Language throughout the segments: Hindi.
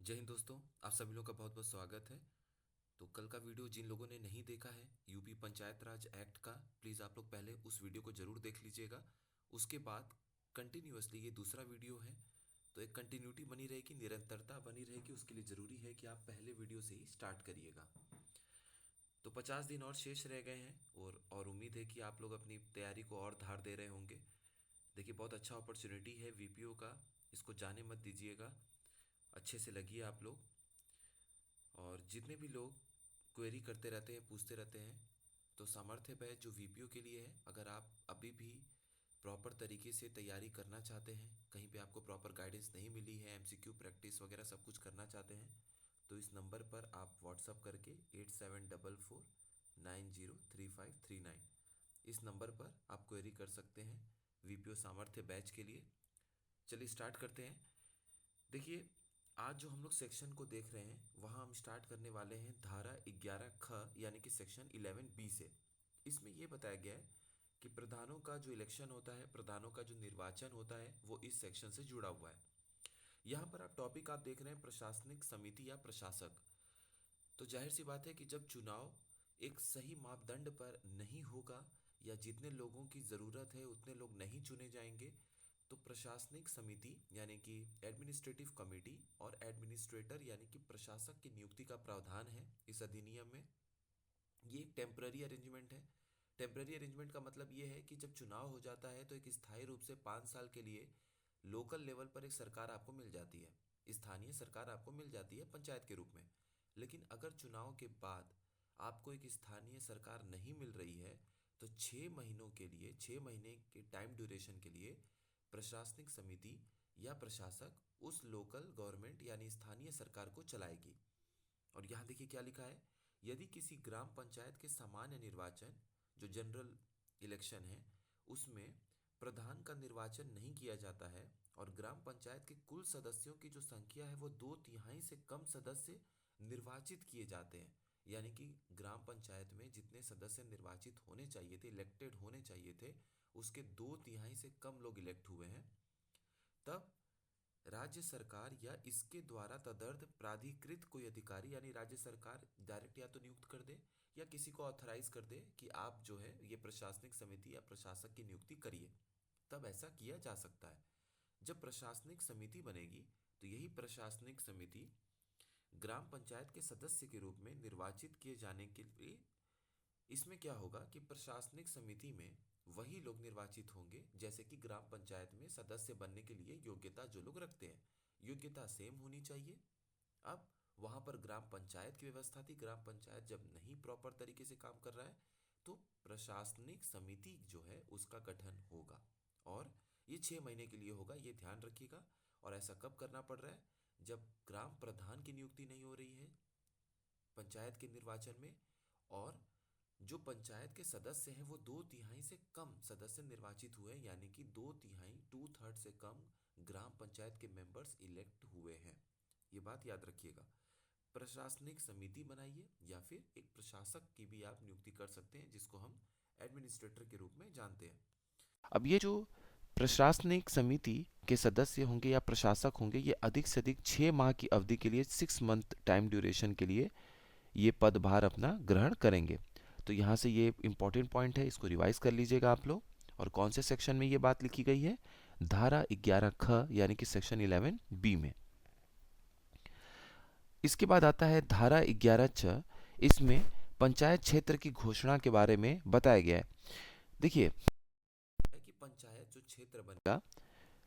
जय हिंद दोस्तों। आप सभी लोग का बहुत बहुत स्वागत है। तो कल का वीडियो जिन लोगों ने नहीं देखा है यूपी पंचायत राज एक्ट का, प्लीज़ आप लोग पहले उस वीडियो को ज़रूर देख लीजिएगा। उसके बाद कंटिन्यूअसली ये दूसरा वीडियो है, तो एक कंटिन्यूटी बनी रहेगी, निरंतरता बनी रहेगी। उसके लिए ज़रूरी है कि आप पहले वीडियो से ही स्टार्ट करिएगा। तो 50 दिन और शेष रह गए हैं और उम्मीद है कि आप लोग अपनी तैयारी को और धार दे रहे होंगे। देखिए, बहुत अच्छा अपॉर्चुनिटी है वीपीओ का, इसको जाने मत दीजिएगा, अच्छे से लगिए आप लोग। और जितने भी लोग क्वेरी करते रहते हैं, पूछते रहते हैं, तो सामर्थ्य बैच जो वीपीओ के लिए है, अगर आप अभी भी प्रॉपर तरीके से तैयारी करना चाहते हैं, कहीं पे आपको प्रॉपर गाइडेंस नहीं मिली है, एमसीक्यू प्रैक्टिस वगैरह सब कुछ करना चाहते हैं, तो इस नंबर पर आप व्हाट्सअप करके 8744903539 इस नंबर पर आप क्वेरी कर सकते हैं वीपीओ सामर्थ्य बैच के लिए। चलिए स्टार्ट करते हैं। देखिए, आज जो हम लोग सेक्शन को देख रहे हैं वहाँ हम स्टार्ट करने वाले हैं धारा 11 ख यानी कि सेक्शन 11 बी से। इसमें यह बताया गया है कि प्रधानों का जो इलेक्शन होता है, प्रधानों का जो निर्वाचन होता है, वो इस सेक्शन से जुड़ा हुआ है। यहाँ पर आप टॉपिक आप देख रहे हैं प्रशासनिक समिति या प्रशासक। तो जाहिर सी बात है कि जब चुनाव एक सही मापदंड पर नहीं होगा या जितने लोगों की ज़रूरत है उतने लोग नहीं चुने जाएंगे, तो प्रशासनिक समिति यानी कि एडमिनिस्ट्रेटिव कमेटी और एडमिनिस्ट्रेटर यानी कि प्रशासक की नियुक्ति का प्रावधान है इस अधिनियम में। ये एक टेम्पररी अरेंजमेंट है। टेम्पररी अरेंजमेंट का मतलब ये है कि जब चुनाव हो जाता है तो एक स्थायी रूप से 5 साल के लिए लोकल लेवल पर एक सरकार आपको मिल जाती है, स्थानीय सरकार आपको मिल जाती है पंचायत के रूप में। लेकिन अगर चुनाव के बाद आपको एक स्थानीय सरकार नहीं मिल रही है, तो 6 महीनों के लिए, 6 महीने के टाइम ड्यूरेशन के लिए प्रशासनिक समिति या प्रशासक उस लोकल गवर्नमेंट यानी स्थानीय सरकार को चलाएगी। और यहाँ देखिए क्या लिखा है, यदि किसी ग्राम पंचायत के सामान्य निर्वाचन जो जनरल इलेक्शन है उसमें प्रधान का निर्वाचन नहीं किया जाता है और ग्राम पंचायत के कुल सदस्यों की जो संख्या है वो 2/3 से कम सदस्य निर्वाचित किए जाते हैं, यानी कि ग्राम पंचायत में जितने सदस्य निर्वाचित होने चाहिए थे, इलेक्टेड होने चाहिए थे, उसके 2/3 से कम लोग इलेक्ट हुए हैं, तब राज्य सरकार या इसके द्वारा तदर्थ प्राधिकृत कोई अधिकारी यानी राज्य सरकार डायरेक्ट या तो नियुक्त कर दे या किसी को ऑथराइज कर दे कि आप जो है ये प्रशासनिक समिति या प्रशासक की नियुक्ति करिए, तब ऐसा किया जा सकता है। जब प्रशासनिक समिति बनेगी तो यही प्रशासनिक समिति ग्राम पंचायत के सदस्य के रूप में निर्वाचित किए जाने के लिए, इसमें क्या होगा कि प्रशासनिक समिति में वही लोग निर्वाचित होंगे जैसे कि ग्राम पंचायत में सदस्य बनने के लिए योग्यता जो लोग रखते हैं, योग्यता सेम होनी चाहिए। अब वहाँ पर ग्राम पंचायत की व्यवस्था थी, ग्राम पंचायत जब नहीं प्रॉपर तरीके से काम कर रहा है तो प्रशासनिक समिति जो है उसका गठन होगा, और ये 6 महीने के लिए होगा, ये ध्यान रखिएगा। और ऐसा कब करना पड़ रहा है, जब ग्राम प्रधान की नियुक्ति नहीं हो रही है पंचायत के निर्वाचन में, और जो पंचायत के सदस्य हैं वो 2/3 से कम सदस्य निर्वाचित हुए हैं, यानी कि 2/3 2/3 से कम ग्राम पंचायत के मेंबर्स इलेक्ट हुए हैं। ये बात याद रखिएगा। प्रशासनिक समिति बनाइए या फिर एक प्रशासक की भी आप नियुक्ति कर सकते हैं जिसको हम एडमिनिस्ट्रेटर के रूप में जानते हैं। अब ये जो प्रशासनिक समिति के सदस्य होंगे या प्रशासक होंगे, ये अधिक से अधिक 6 माह की अवधि के लिए, 6 मंथ टाइम ड्यूरेशन के लिए ये पदभार अपना ग्रहण करेंगे। तो यहाँ से ये इंपॉर्टेंट पॉइंट है, इसको रिवाइज कर लीजिएगा आप लोग। और कौन से सेक्शन में ये बात लिखी गई है, धारा 11 ख यानी कि सेक्शन 11 बी में। इसके बाद आता है धारा 11 च। इसमें पंचायत क्षेत्र की घोषणा के बारे में बताया गया है। देखिए कि पंचायत जो क्षेत्र बनेगा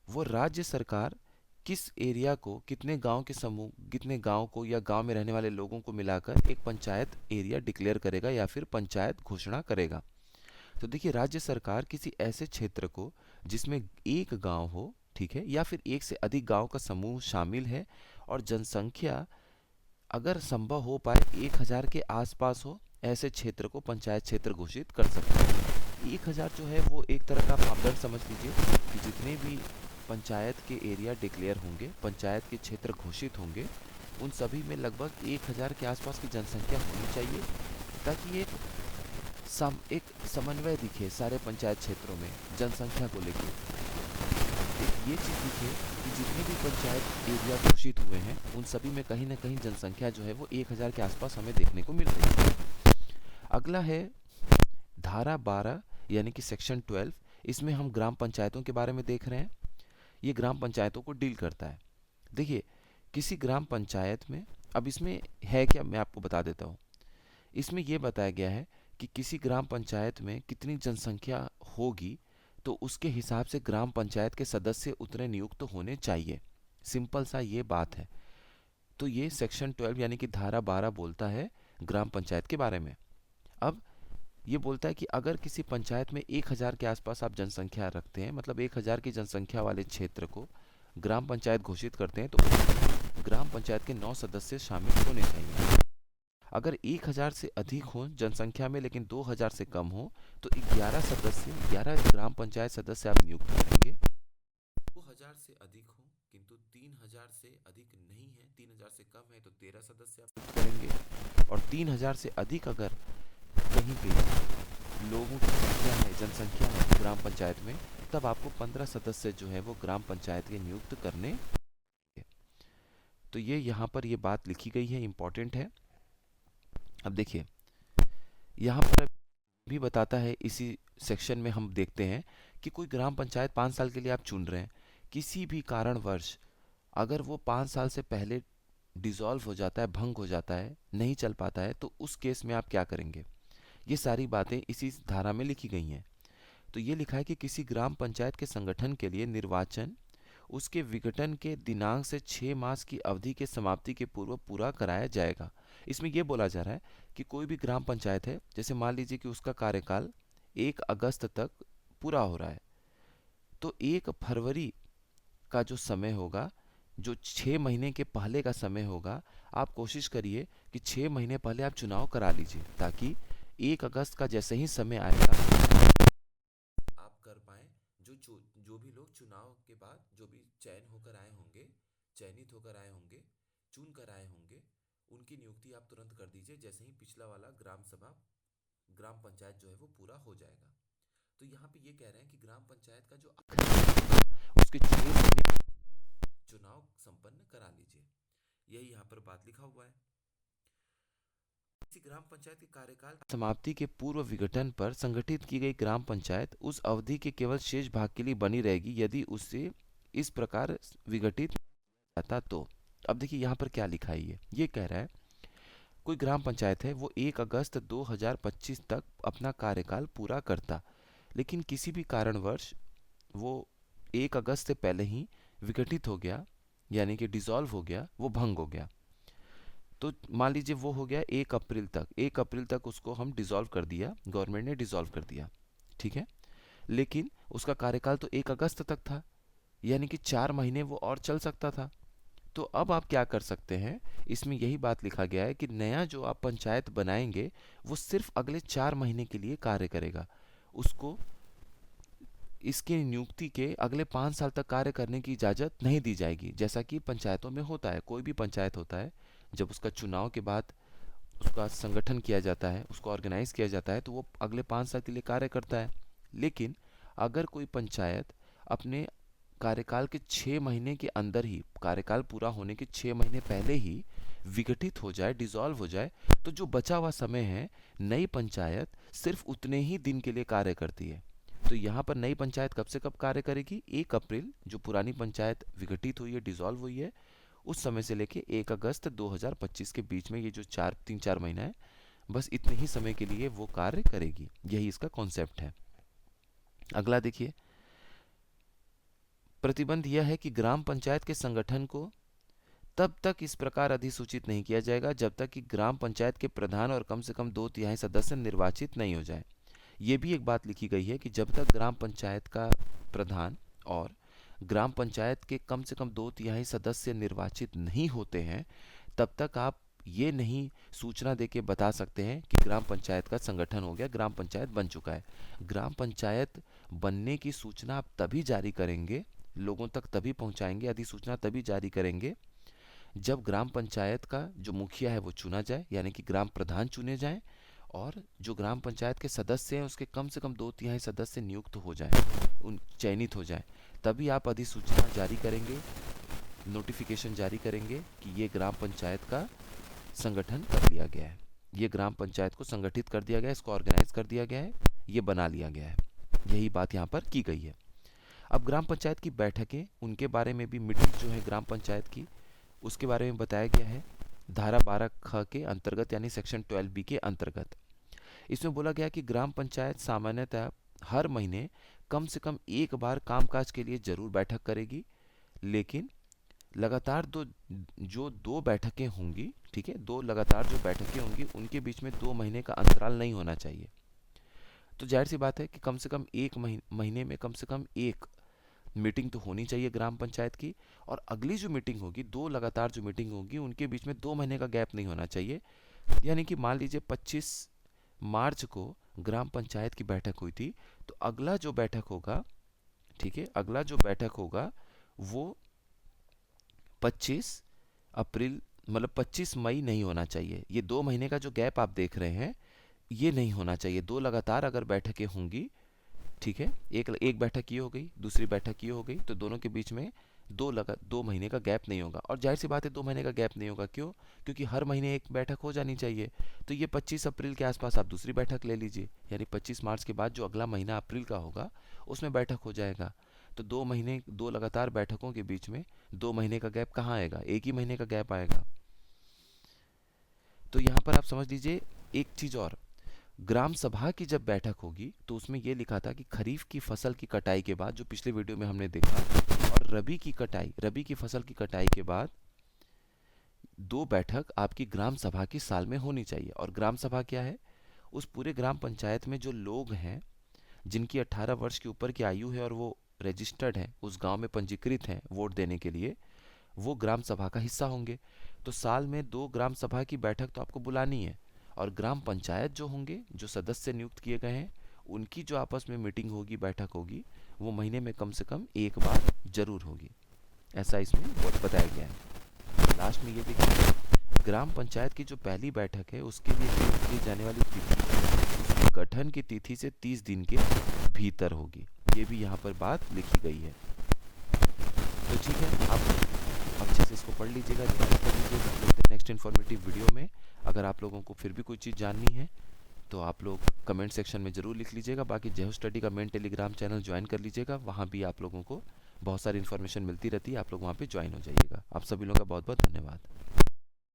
वो राज्य सरकार किस एरिया को, कितने गांव के समूह, कितने गांव को या गांव में रहने वाले लोगों को मिलाकर एक पंचायत एरिया डिक्लेयर करेगा या फिर पंचायत घोषणा करेगा। तो देखिए, राज्य सरकार किसी ऐसे क्षेत्र को जिसमें एक गांव हो, ठीक है, या फिर एक से अधिक गांव का समूह शामिल है और जनसंख्या अगर संभव हो पाए 1000 के आसपास हो, ऐसे क्षेत्र को पंचायत क्षेत्र घोषित कर सकते हैं। 1000 जो है वो एक तरह का मापदंड समझ लीजिए कि जितने भी पंचायत के एरिया डिक्लेयर होंगे, पंचायत के क्षेत्र घोषित होंगे, उन सभी में लगभग 1000 के आसपास की जनसंख्या होनी चाहिए, ताकि एक समन्वय दिखे सारे पंचायत क्षेत्रों में जनसंख्या को लेकर। एक ये चीज़ लिखिए कि जितने भी पंचायत एरिया घोषित हुए हैं उन सभी में कहीं ना कहीं जनसंख्या जो है वो 1000 के आसपास हमें देखने को मिल रही है। अगला है धारा 12 यानी कि सेक्शन 12। इसमें हम ग्राम पंचायतों के बारे में देख रहे हैं। ये ग्राम पंचायतों को डील करता है। देखिए, किसी ग्राम पंचायत में, अब इसमें है क्या मैं आपको बता देता हूँ। इसमें यह बताया गया है कि किसी ग्राम पंचायत में कितनी जनसंख्या होगी तो उसके हिसाब से ग्राम पंचायत के सदस्य उतने नियुक्त होने चाहिए। सिंपल सा ये बात है। तो ये सेक्शन 12 यानी कि धारा 12 बोलता है ग्राम पंचायत के बारे में। अब ये बोलता है कि अगर किसी पंचायत में 1000 के आसपास आप जनसंख्या रखते हैं, मतलब 1000 की जनसंख्या वाले क्षेत्र को ग्राम पंचायत घोषित करते हैं, तो ग्राम पंचायत के 9 सदस्य शामिल होने चाहिए। अगर 1000 से अधिक हो जनसंख्या में लेकिन 2000 से कम हो तो 11 ग्राम पंचायत सदस्य आप नियुक्त करेंगे। 2000 से अधिक हो किंतु 3000 से अधिक नहीं है, 3000 से कम है तो 13 सदस्य आप नियुक्त करेंगे। और 3000 से अधिक अगर कहीं पे लोगों की संख्या है, जनसंख्या है ग्राम पंचायत में, तब आपको 15 सदस्य जो है वो ग्राम पंचायत के नियुक्त करने हैं। तो ये यहाँ पर ये बात लिखी गई है, इम्पोर्टेंट है। अब देखिए, यहाँ पर भी बताता है, इसी सेक्शन में हम देखते हैं कि कोई ग्राम पंचायत 5 साल के लिए आप चुन रहे हैं, किसी भी कारणवश अगर वो 5 साल से पहले डिसॉल्व हो जाता है, भंग हो जाता है, नहीं चल पाता है, तो उस केस में आप क्या करेंगे। ये सारी बातें इसी धारा में लिखी गई हैं। तो ये लिखा है कि किसी ग्राम पंचायत के संगठन के लिए निर्वाचन उसके विघटन के दिनांक से 6 मास की अवधि के समाप्ति के पूर्व पूरा कराया जाएगा। इसमें यह बोला जा रहा है कि कोई भी ग्राम पंचायत है, जैसे मान लीजिए कि उसका कार्यकाल 1 अगस्त तक पूरा हो रहा है, तो 1 फरवरी का जो समय होगा, जो 6 महीने के पहले का समय होगा, आप कोशिश करिए कि 6 महीने पहले आप चुनाव करा लीजिए, ताकि 1 अगस्त का जैसे ही समय आएगा आप कर पाएं। जो भी लोग चुनाव के बाद जो भी चयनित होकर आए होंगे, चुन कर आए होंगे, उनकी नियुक्ति आप तुरंत कर दीजिए जैसे ही पिछला वाला ग्राम पंचायत जो है वो पूरा हो जाएगा। तो यहाँ पे ये कह रहे हैं कि ग्राम पंचायत का जो उसके 6 महीने चुनाव संपन्न करा लीजिए। यही यहाँ पर बात लिखा हुआ है। किसी ग्राम पंचायत के कार्यकाल समाप्ति के पूर्व विघटन पर संगठित की गई ग्राम पंचायत उस अवधि के केवल शेष भाग के लिए बनी रहेगी यदि उसे इस प्रकार विघटित जाता तो। अब देखिए यहाँ पर क्या लिखा है, ये कह रहा है कोई ग्राम पंचायत है, वो 1 अगस्त 2025 तक अपना कार्यकाल पूरा करता, लेकिन किसी भी कारणवश वो 1 अगस्त से पहले ही विघटित हो गया, यानी कि डिसॉल्व हो गया, वो भंग हो गया। तो मान लीजिए वो हो गया 1 अप्रैल तक उसको हम डिसॉल्व कर दिया, गवर्नमेंट ने डिसॉल्व कर दिया, ठीक है। लेकिन उसका कार्यकाल तो 1 अगस्त तक था, यानी कि 4 महीने वो और चल सकता था। तो अब आप क्या कर सकते हैं, इसमें यही बात लिखा गया है कि नया जो आप पंचायत बनाएंगे वो सिर्फ अगले 4 महीने के लिए कार्य करेगा। उसको इसकी नियुक्ति के अगले 5 साल तक कार्य करने की इजाज़त नहीं दी जाएगी, जैसा कि पंचायतों में होता है। कोई भी पंचायत होता है, जब उसका चुनाव के बाद उसका संगठन किया जाता है, उसको ऑर्गेनाइज किया जाता है, तो वो अगले 5 साल के लिए कार्य करता है। लेकिन अगर कोई पंचायत अपने कार्यकाल के 6 महीने के अंदर ही, कार्यकाल पूरा होने के 6 महीने पहले ही विघटित हो जाए, डिसॉल्व हो जाए, तो जो बचा हुआ समय है, नई पंचायत सिर्फ उतने ही दिन के लिए कार्य करती है। तो यहाँ पर नई पंचायत कब से कब कार्य करेगी, 1 अप्रैल, जो पुरानी पंचायत विघटित हुई है, डिसॉल्व हुई है, उस समय से लेके 1 अगस्त 2025 के बीच में, ये जो 3-4 महीना है, बस इतने ही समय के लिए वो कार्य करेगी। यही इसका कॉन्सेप्ट है। अगला देखिए, प्रतिबंध यह है कि ग्राम पंचायत के संगठन को तब तक इस प्रकार अधिसूचित नहीं किया जाएगा जब तक कि ग्राम पंचायत के प्रधान और कम से कम 2/3 सदस्य निर्वाचित नहीं हो जाए। ये भी एक बात लिखी गई है कि जब तक ग्राम पंचायत का प्रधान और ग्राम पंचायत के कम से कम 2/3 सदस्य निर्वाचित नहीं होते हैं, तब तक आप ये नहीं सूचना देके बता सकते हैं कि ग्राम पंचायत का संगठन हो गया, ग्राम पंचायत बन चुका है। ग्राम पंचायत बनने की सूचना आप तभी जारी करेंगे, लोगों तक तभी पहुंचाएंगे, अधिसूचना तभी जारी करेंगे जब ग्राम पंचायत का जो मुखिया है वो चुना जाए, यानी कि ग्राम प्रधान चुने जाएं, और जो ग्राम पंचायत के सदस्य हैं उसके कम से कम 2/3 सदस्य नियुक्त हो जाएं, उन चयनित हो जाएं। तभी आप अधिसूचना जारी करेंगे, नोटिफिकेशन जारी करेंगे कि ये ग्राम पंचायत का संगठन कर लिया गया है, ये ग्राम पंचायत को संगठित कर दिया गया है, इसको ऑर्गेनाइज कर दिया गया है, ये बना लिया गया है। यही बात यहाँ पर की गई है। अब ग्राम पंचायत की बैठकें, उनके बारे में भी मीटिंग जो है ग्राम पंचायत की, उसके बारे में बताया गया है धारा 12 ख के अंतर्गत, यानी सेक्शन 12B के अंतर्गत। इसमें बोला गया कि ग्राम पंचायत सामान्यतः हर महीने कम से कम एक बार कामकाज के लिए जरूर बैठक करेगी, लेकिन लगातार दो बैठकें होंगी, ठीक है, दो लगातार जो बैठकें होंगी उनके बीच में 2 महीने का अंतराल नहीं होना चाहिए। तो जाहिर सी बात है कि कम से कम एक महीने में कम से कम एक मीटिंग तो होनी चाहिए ग्राम पंचायत की, और अगली जो मीटिंग होगी, दो लगातार जो मीटिंग होगी उनके बीच में 2 महीने का गैप नहीं होना चाहिए। यानी कि मान लीजिए 25 मार्च को ग्राम पंचायत की बैठक हुई थी, तो अगला जो बैठक होगा, ठीक है, अगला जो बैठक होगा वो 25 अप्रैल, मतलब 25 मई नहीं होना चाहिए। ये 2 महीने का जो गैप आप देख रहे हैं ये नहीं होना चाहिए। दो लगातार अगर बैठकें होंगी, ठीक है, एक बैठक ये हो गई, दूसरी बैठक ये हो गई, तो दोनों के बीच में 2 महीने का गैप नहीं होगा। और जाहिर सी बात है 2 महीने का गैप नहीं होगा, क्यों? क्योंकि हर महीने एक बैठक हो जानी चाहिए। तो ये 25 अप्रैल के आसपास आप दूसरी बैठक ले लीजिए, यानी 25 मार्च के बाद जो अगला महीना अप्रैल का होगा उसमें बैठक हो जाएगा। तो 2 महीने, दो लगातार बैठकों के बीच में 2 महीने का गैप कहाँ आएगा? एक ही महीने का गैप आएगा। तो यहाँ पर आप समझ लीजिए एक चीज़ और, ग्राम सभा की जब बैठक होगी तो उसमें ये लिखा था कि खरीफ की फसल की कटाई के बाद, जो पिछले वीडियो में हमने देखा, और रबी की फसल की कटाई के बाद 2 बैठक आपकी ग्राम सभा की साल में होनी चाहिए। और ग्राम सभा क्या है? उस पूरे ग्राम पंचायत में जो लोग हैं जिनकी 18 वर्ष के ऊपर की आयु है और वो रजिस्टर्ड हैं, उस गांव में पंजीकृत हैं वोट देने के लिए, वो ग्राम सभा का हिस्सा होंगे। तो साल में 2 ग्राम सभा की बैठक तो आपको बुलानी है। और ग्राम पंचायत जो होंगे, जो सदस्य नियुक्त किए गए हैं, उनकी जो आपस में मीटिंग होगी, बैठक होगी, वो महीने में कम से कम एक बार जरूर होगी। ऐसा इसमें बताया गया है। लास्ट में ये देखिए, ग्राम पंचायत की जो पहली बैठक है उसके लिए नियुक्त की जाने वाली तिथि उसके गठन की तिथि से 30 दिन के भीतर होगी। ये भी यहाँ पर बात लिखी गई है। तो ठीक है, आप अच्छे से इसको पढ़ लीजिएगा, रिवाइज कर लीजिएगा। मिलते हैं नेक्स्ट इन्फॉर्मेटिव वीडियो में। अगर आप लोगों को फिर भी कोई चीज़ जाननी है तो आप लोग कमेंट सेक्शन में ज़रूर लिख लीजिएगा। बाकी जय हो स्टडी का मेन टेलीग्राम चैनल ज्वाइन कर लीजिएगा, वहाँ भी आप लोगों को बहुत सारी इन्फॉर्मेशन मिलती रहती है, आप लोग वहाँ पे ज्वाइन हो जाइएगा। आप सभी लोगों का बहुत बहुत धन्यवाद।